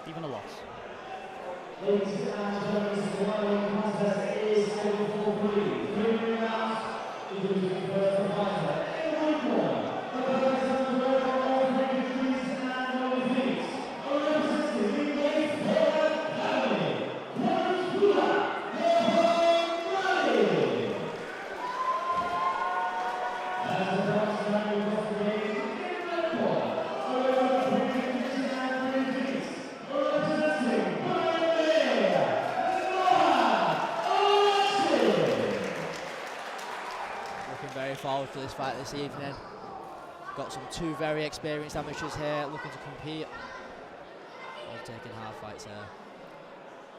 even a loss. Ladies and gentlemen, this flyweight contest is scheduled for 3 rounds. Introducing the first fighter, in the white corner, representing the world of all 3 degrees and no defeats, representing the great family, Qudratullah Muhammadi. As the first round of the game, in the red corner, over 3 degrees and 3 defeats, representing very forward to this fight this evening. Got some 2 very experienced amateurs here looking to compete. All taking hard fights here.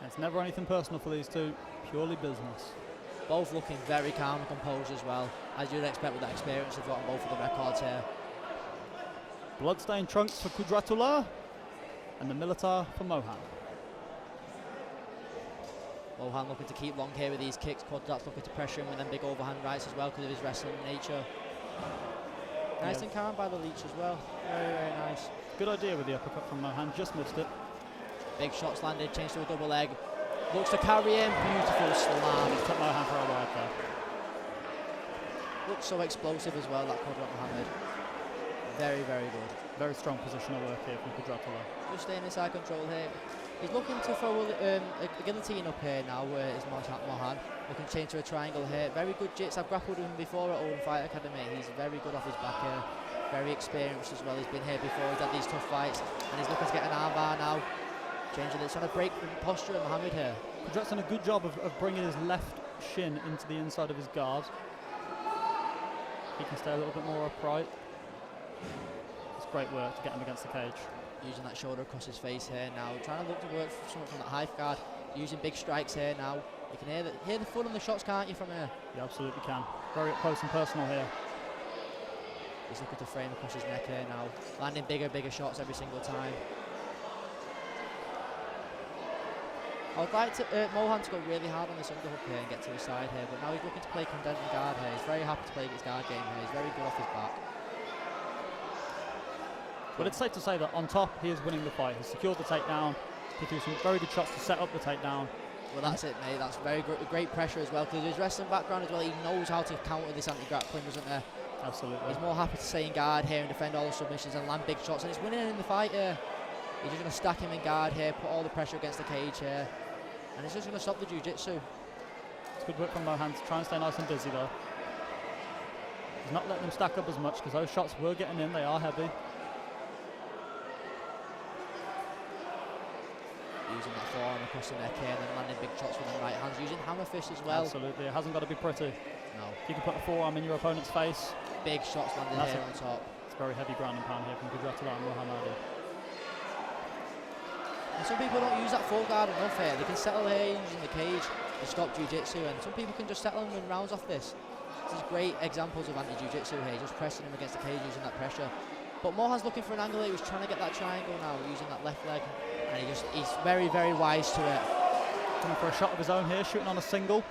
It's never anything personal for these two, purely business. Both looking very calm and composed as well, as you'd expect with that experience they've got on both of the records here. Bloodstained trunks for Qudratullah and the Militar for Mohan. Mohan looking to keep long here with these kicks. Qudrat's looking to pressure him with them big overhand rights as well because of his wrestling nature. Nice and calm by the leech as well. Very, very nice. Good idea with the uppercut from Mohan, just missed it. Big shots landed, changed to a double leg. Looks to carry him, beautiful slam. Took Mohan for a ride there. Looks so explosive as well, that Qudrat Muhammad. Very, very good. Very strong positional work here from Qudratullah. Just staying inside control here. He's looking to throw a guillotine up here now, where is Mohan. Looking to change to a triangle here. Very good jits. I've grappled with him before at Oldham Fight Academy. He's very good off his back here. Very experienced as well. He's been here before. He's had these tough fights. And he's looking to get an armbar now. Changing it. Trying to break the posture of Muhammad here. Qudrat's done a good job of bringing his left shin into the inside of his guard. He can stay a little bit more upright. It's great work to get him against the cage. Using that shoulder across his face here now, trying to look to work something from that high guard, using big strikes here now. You can hear the fun on the shots, can't you, from here? You absolutely can. Very up close and personal here. He's looking to frame across his neck here now, landing bigger shots every single time. I would like to Mohan to go really hard on this underhook here and get to his side here, but now he's looking to play condensing guard here. He's very happy to play his guard game here. He's very good off his back. But it's safe to say that on top, he is winning the fight. He's secured the takedown. He threw some very good shots to set up the takedown. Well, that's it, mate. That's very great pressure as well, because his wrestling background as well, he knows how to counter this anti-grappling, doesn't there? Absolutely. He's more happy to stay in guard here and defend all the submissions and land big shots, and he's winning in the fight here. He's just going to stack him in guard here, put all the pressure against the cage here, and he's just going to stop the jiu-jitsu. It's good work from Mohan to try and stay nice and busy, though. He's not letting them stack up as much, because those shots were getting in. They are heavy. Using that forearm across the neck here and then landing big shots with the right hands, using hammer fists as well. Absolutely, it hasn't got to be pretty. No. If you can put a forearm in your opponent's face. Big shots landed here on top. It's very heavy ground and pound here from Qudratullah Muhammadi. And some people don't use that full guard enough here. They can settle here using the cage to stop jiu-jitsu, and some people can just settle and win rounds off this. This is great examples of anti-jiu-jitsu here, just pressing him against the cage using that pressure. But Mohan's looking for an angle here. He's trying to get that triangle now using that left leg. And he's very, very wise to it. Coming for a shot of his own here, shooting on a single.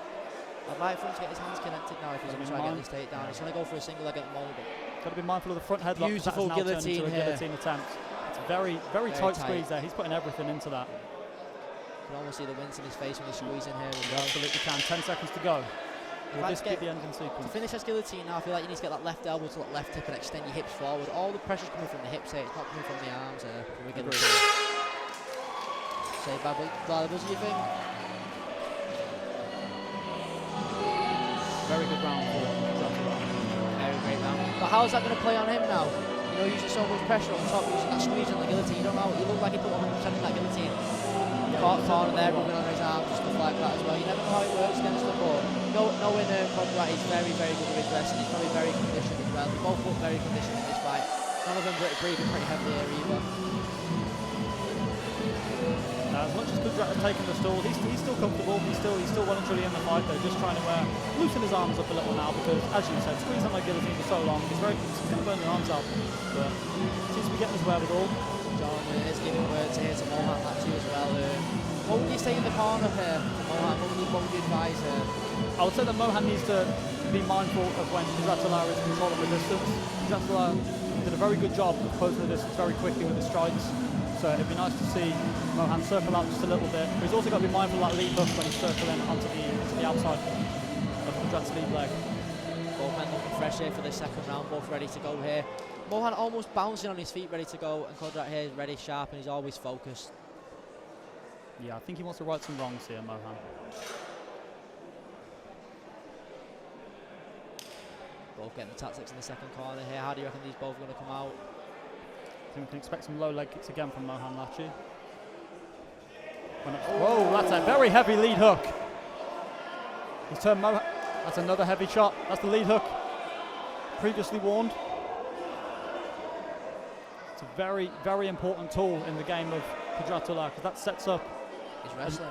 I'd like for him to get his hands connected now if he's going to try to get this takedown. He's trying to go for a single leg at the moment. Got to be mindful of the front headlock. Beautiful guillotine here. Guillotine attempt. It's very, very tight squeeze there. He's putting everything into that. You can almost see the wince in his face when he's squeezing here. You absolutely can. 10 seconds to go. Will this be the ending sequence? To finish this guillotine now, I feel like you need to get that left elbow to that left hip and extend your hips forward. All the pressure's coming from the hips here. It's not coming from the arms here. Saved by the buzzer, you think? Very good round for Qudratullah. Very great round. But how's that going to play on him now? You know, using so much pressure on top, using that squeeze on the guillotine. You don't know. He looked like he put 100% in that guillotine. Corner there, rubbing on his arm, stuff like that as well. You never know how it works against the ball. Knowing Qudrat is very, very good with his wrestling. He's probably very conditioned as well. They both look very conditioned in this fight. None of them breathing pretty heavily here either. As much as Qudrat has taken the stall, he's still comfortable. He's still well and truly in the fight. They're just trying to loosen his arms up a little now because, as you said, squeezing on the guillotine for so long, he's going to burn the arms out. But seems to be getting his wherewithal. John is giving words here to Mohan Latchy as well. What would you say in the corner here, Mohan? What would you advise here? I would say that Mohan needs to be mindful of when Qudratullah is controlling the distance. Qudratullah did a very good job of closing the distance very quickly with his strikes. So it'd be nice to see Mohan circle out just a little bit. But he's also got to be mindful of that lead hook when he's circling onto the outside of Qudrat's lead leg. Both men looking fresh here for the second round, both ready to go here. Mohan almost bouncing on his feet, ready to go, and Qudrat here is ready, sharp, and he's always focused. Yeah, I think he wants to right some wrongs here, Mohan. Both getting the tactics in the second corner here. How do you reckon these both are going to come out? I think we can expect some low leg kicks again from Mohan Latchy. Whoa, that's a very heavy lead hook. He's turned Mohan. That's another heavy shot. That's the lead hook. Previously warned. It's a very, very important tool in the game of Qudratullah because that sets up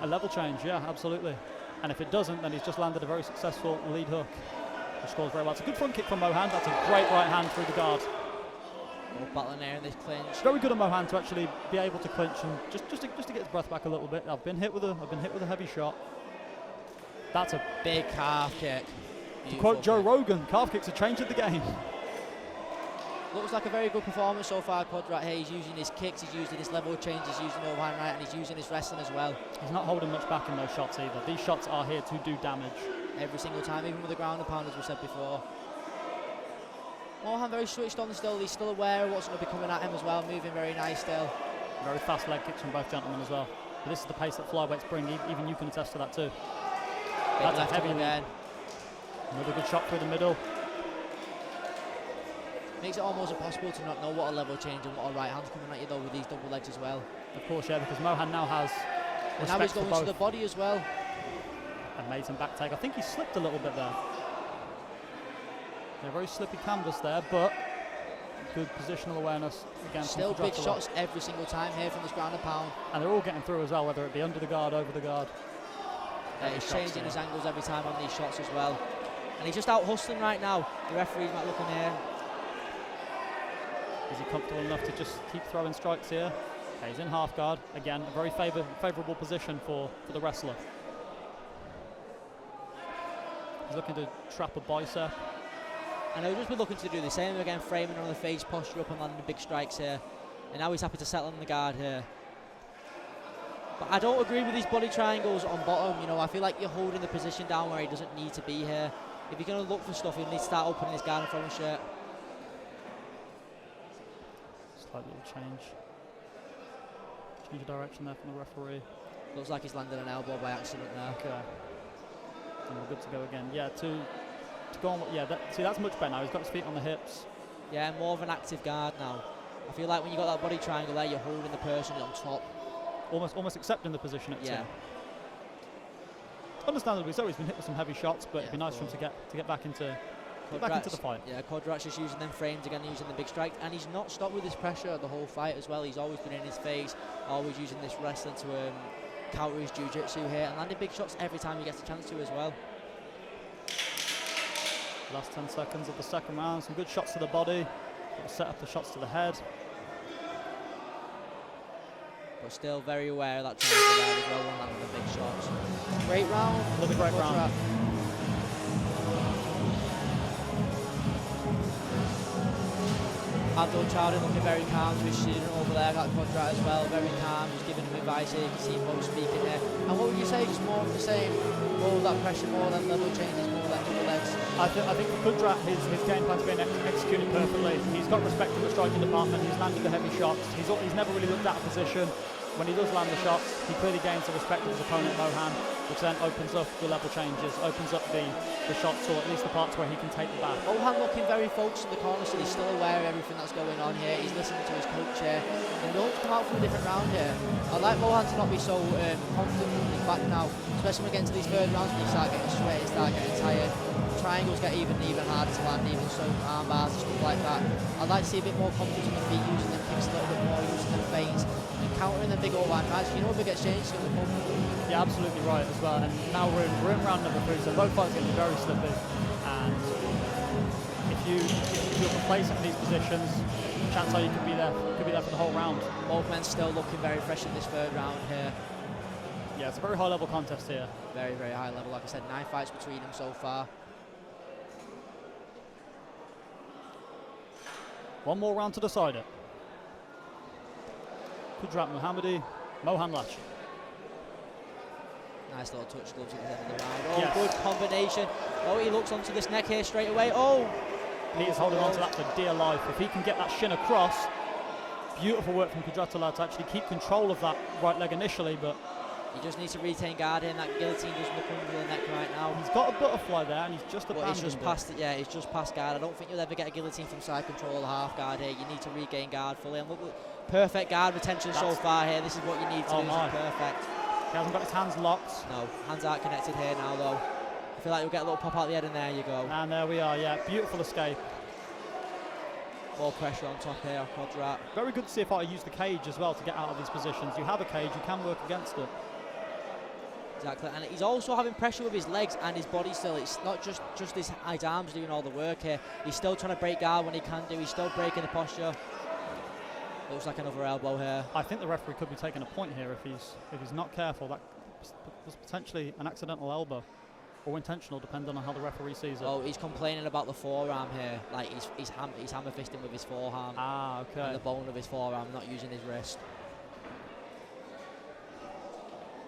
a level change. Yeah, absolutely. And if it doesn't, then he's just landed a very successful lead hook, which scores very well. It's a good front kick from Mohan. That's a great right hand through the guard. Battling there in this clinch. Very good of Mohan to actually be able to clinch and just to get his breath back a little bit. I've been hit with a heavy shot. That's a big calf kick. To quote Joe Rogan, calf kicks are changing the game. Looks like a very good performance so far, Qudrat here. He's using his kicks, he's using his level change, he's using overhand right, and he's using his wrestling as well. He's not holding much back in those shots either. These shots are here to do damage. Every single time, even with the ground and pound, as we said before. Mohan very switched on still. He's still aware of what's going to be coming at him as well, moving very nice still. Very fast leg kicks from both gentlemen as well. But this is the pace that flyweights bring. Even you can attest to that too. That's a heavy lead. Another good shot through the middle. Makes it almost impossible to not know what a level change and what a right hand's coming at you though with these double legs as well. Of course, yeah, because Mohan now has and now he's going to the body as well. Amazing back take. I think he slipped a little bit there. Yeah, very slippy canvas there, but good positional awareness again. Still big shots every single time here from this ground and pound. And they're all getting through as well, whether it be under the guard, over the guard. Yeah, he's changing his angles every time on these shots as well. And he's just out hustling right now. The referee's not looking here. Is he comfortable enough to just keep throwing strikes here? Okay, he's in half guard. Again, a very favourable position for the wrestler. He's looking to trap a bicep. And he'll just be looking to do the same again, framing on the face, posture up and landing big strikes here. And now he's happy to settle on the guard here. But I don't agree with these body triangles on bottom. You know, I feel like you're holding the position down where he doesn't need to be here. If you're going to look for stuff, he'll need to start opening his guard and throwing shirt. Slight little change of direction there from the referee. Looks like he's landed an elbow by accident there. Okay. And we're good to go again. Yeah, to go on. Yeah, see, that's much better now. He's got his feet on the hips. Yeah, more of an active guard now. I feel like when you got that body triangle there, you're holding the person on top. Almost accepting the position at two. Yeah. Understandably so, he's been hit with some heavy shots, but it'd be nice for him to get back into the fight. Yeah, Qudrat's just using them frames again, using the big strike, and he's not stopped with his pressure the whole fight as well. He's always been in his face, always using this wrestling to counter his jiu-jitsu here, and landing big shots every time he gets a chance to as well. Last 10 seconds of the second round, some good shots to the body, set up the shots to the head. But still very aware of that triangle there as well when landing the big shots. Great round. Another great round. Abdul Chowdhury looking very calm to his student over there, got Qudrat as well, very calm, just giving him advice here, you can see both speaking here. And what would you say, just more of the same, more of that pressure, more than level changes, more than double legs? I think for Qudrat, his game plan's been executed perfectly. He's got respect in the striking department, he's landed the heavy shots, he's never really looked out of position. When he does land the shots, he clearly gains the respect of his opponent, Mohan, which then opens up the level changes, opens up the shots, or at least the parts where he can take the back. Mohan looking very focused in the corner, so he's still aware of everything that's going on here. He's listening to his coach here. And don't come out from a different round here. I'd like Mohan to not be so confident in his back now, especially when we get into these third rounds when you start getting sweaty, start getting tired. Triangles get even harder to land, even so arm bars and stuff like that. I'd like to see a bit more confidence on the feet, using them kicks a little bit more, using them feints, and countering the big overhand rights. You know, big exchange is going to come. Yeah, absolutely right as well. And now we're in round number 3, so both fights are going to be very slippy. And if you're complacent in these positions, chance are you could be there for the whole round. Both men still looking very fresh in this third round here. Yeah, it's a very high level contest here. Very, very high level. Like I said, 9 fights between them so far. One more round to decide it. Qudratullah Muhammadi, Mohan Latchy. Nice little touch gloves at the end of the round. Oh, Yes. good combination. Oh, he looks onto this neck here straight away. Oh! Peter's holding on to that for dear life. If he can get that shin across, beautiful work from Qudratullah to actually keep control of that right leg initially, but He just needs to retain guard here, and that guillotine doesn't look under the neck right now. he's got a butterfly there and he's just But abandoned he's just it. past it, yeah, he's just past guard. I don't think you'll ever get a guillotine from side control or half guard here. You need to regain guard fully. And look, perfect guard retention so far here. This is what you need to do. This is perfect. He hasn't got his hands locked. No, hands aren't connected here now though. I feel like you'll get a little pop out the head, and there you go. And there we are, yeah, beautiful escape. More pressure on top here, Qudrat. Very good to see a fighter use the cage as well to get out of these positions. You have a cage, you can work against it. Exactly, and he's also having pressure with his legs and his body still. It's not just his arms doing all the work here. He's still trying to break guard when he can do. He's still breaking the posture. Looks like another elbow here. I think the referee could be taking a point here if he's not careful. That was potentially an accidental elbow, or intentional, depending on how the referee sees it. Oh, he's complaining about the forearm here. Like he's hammer fisting with his forehand. Ah, okay. And the bone of his forearm, not using his wrist.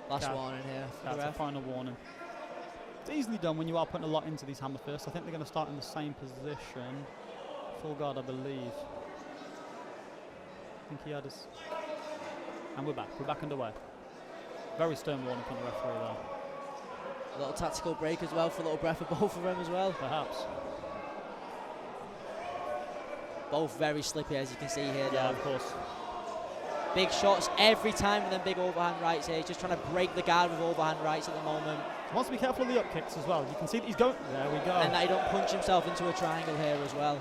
Last warning here for the That's a ref. final warning. It's easily done when you are putting a lot into these hammer fists. I think they're going to start in the same position. Full guard, I believe. I think he had his... And we're back underway. Very stern warning from the referee there. A little tactical break as well for a little breath for both of them as well. Perhaps. Both very slippy, as you can see here. Yeah, though. of course. Big shots every time, and then big overhand rights here. He's just trying to break the guard with overhand rights at the moment. He wants to be careful of the up kicks as well. You can see that he's going... There we go. And that he don't punch himself into a triangle here as well.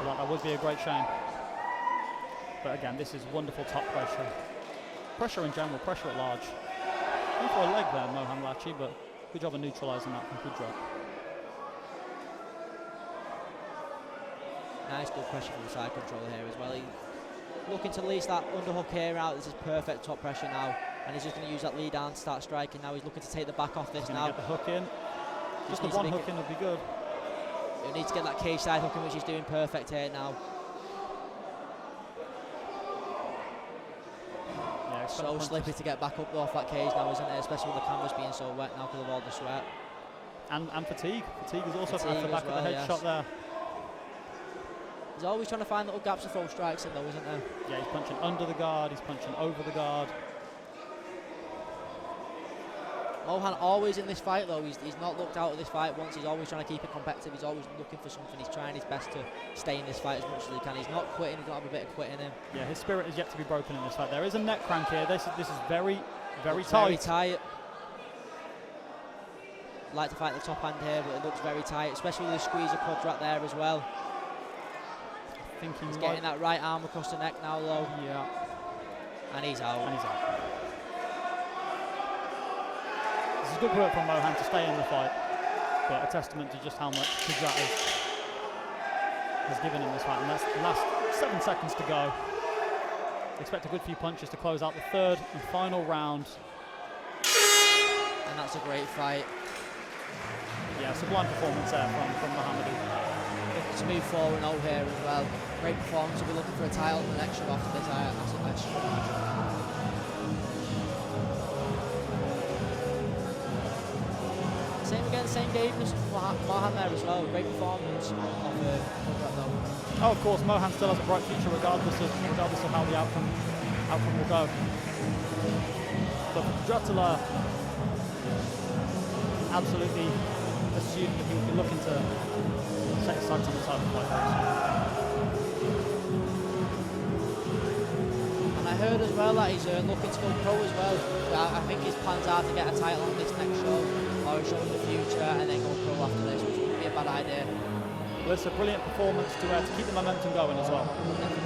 Well, that would be a great shame. But again, this is wonderful top pressure. Pressure in general, pressure at large. Went for a leg there, Mohan Latchy, but good job of neutralising that from Qudrat. Nice good pressure from the side control here as well. He's looking to lease that underhook here out. This is perfect top pressure now. And he's just going to use that lead arm to start striking now. He's looking to take the back off this now. Get the hook in. Just the needs to one make hook in would be good. He'll need to get that cage side hooking, which he's doing perfect here now. Yeah, So slippy to get back up off that cage now, isn't it? Especially with the canvas being so wet now because of all the sweat. And fatigue. Fatigue is also Fatigue at the back as well, of the head yes. shot there. He's always trying to find little gaps to throw strikes in though, isn't there? Yeah, he's punching under the guard, he's punching over the guard. Mohan always in this fight though, he's not looked out of this fight once. He's always trying to keep it competitive. He's always looking for something. He's trying his best to stay in this fight as much as he can. He's not quitting. He's got to have a bit of quit in him. Yeah, his spirit is yet to be broken in this fight. There is a neck crank here. This is very, very Looks tight. Very tight. Like to fight the top hand here, but it looks very tight, especially with the squeeze of Qudrat there as well. I think He's getting that right arm across the neck now though. Yeah. And he's out. And he's out. This is good work from Mohan to stay in the fight, but a testament to just how much Qudrat has given him this fight. And that's the last 7 seconds to go. Expect a good few punches to close out the third and final round. And that's a great fight. Yeah, sublime performance there from Muhammadi. Looking to move 4-0 here as well. Great performance. We'll be looking for a title in the next show after this. I should imagine. Same again, same game as Mohan there as well. Great performance of Qudrat though. Oh, of course, Mohan still has a bright future regardless of how the outcome will go. But Qudratullah absolutely assumed that he would be looking to set his sights on the title fight. And I heard as well that he's looking to go pro as well. I think his plans are to get a title on this next show, or a show in the future, and then go pro after this, which wouldn't be a bad idea. Well, it's a brilliant performance to keep the momentum going as well. Definitely.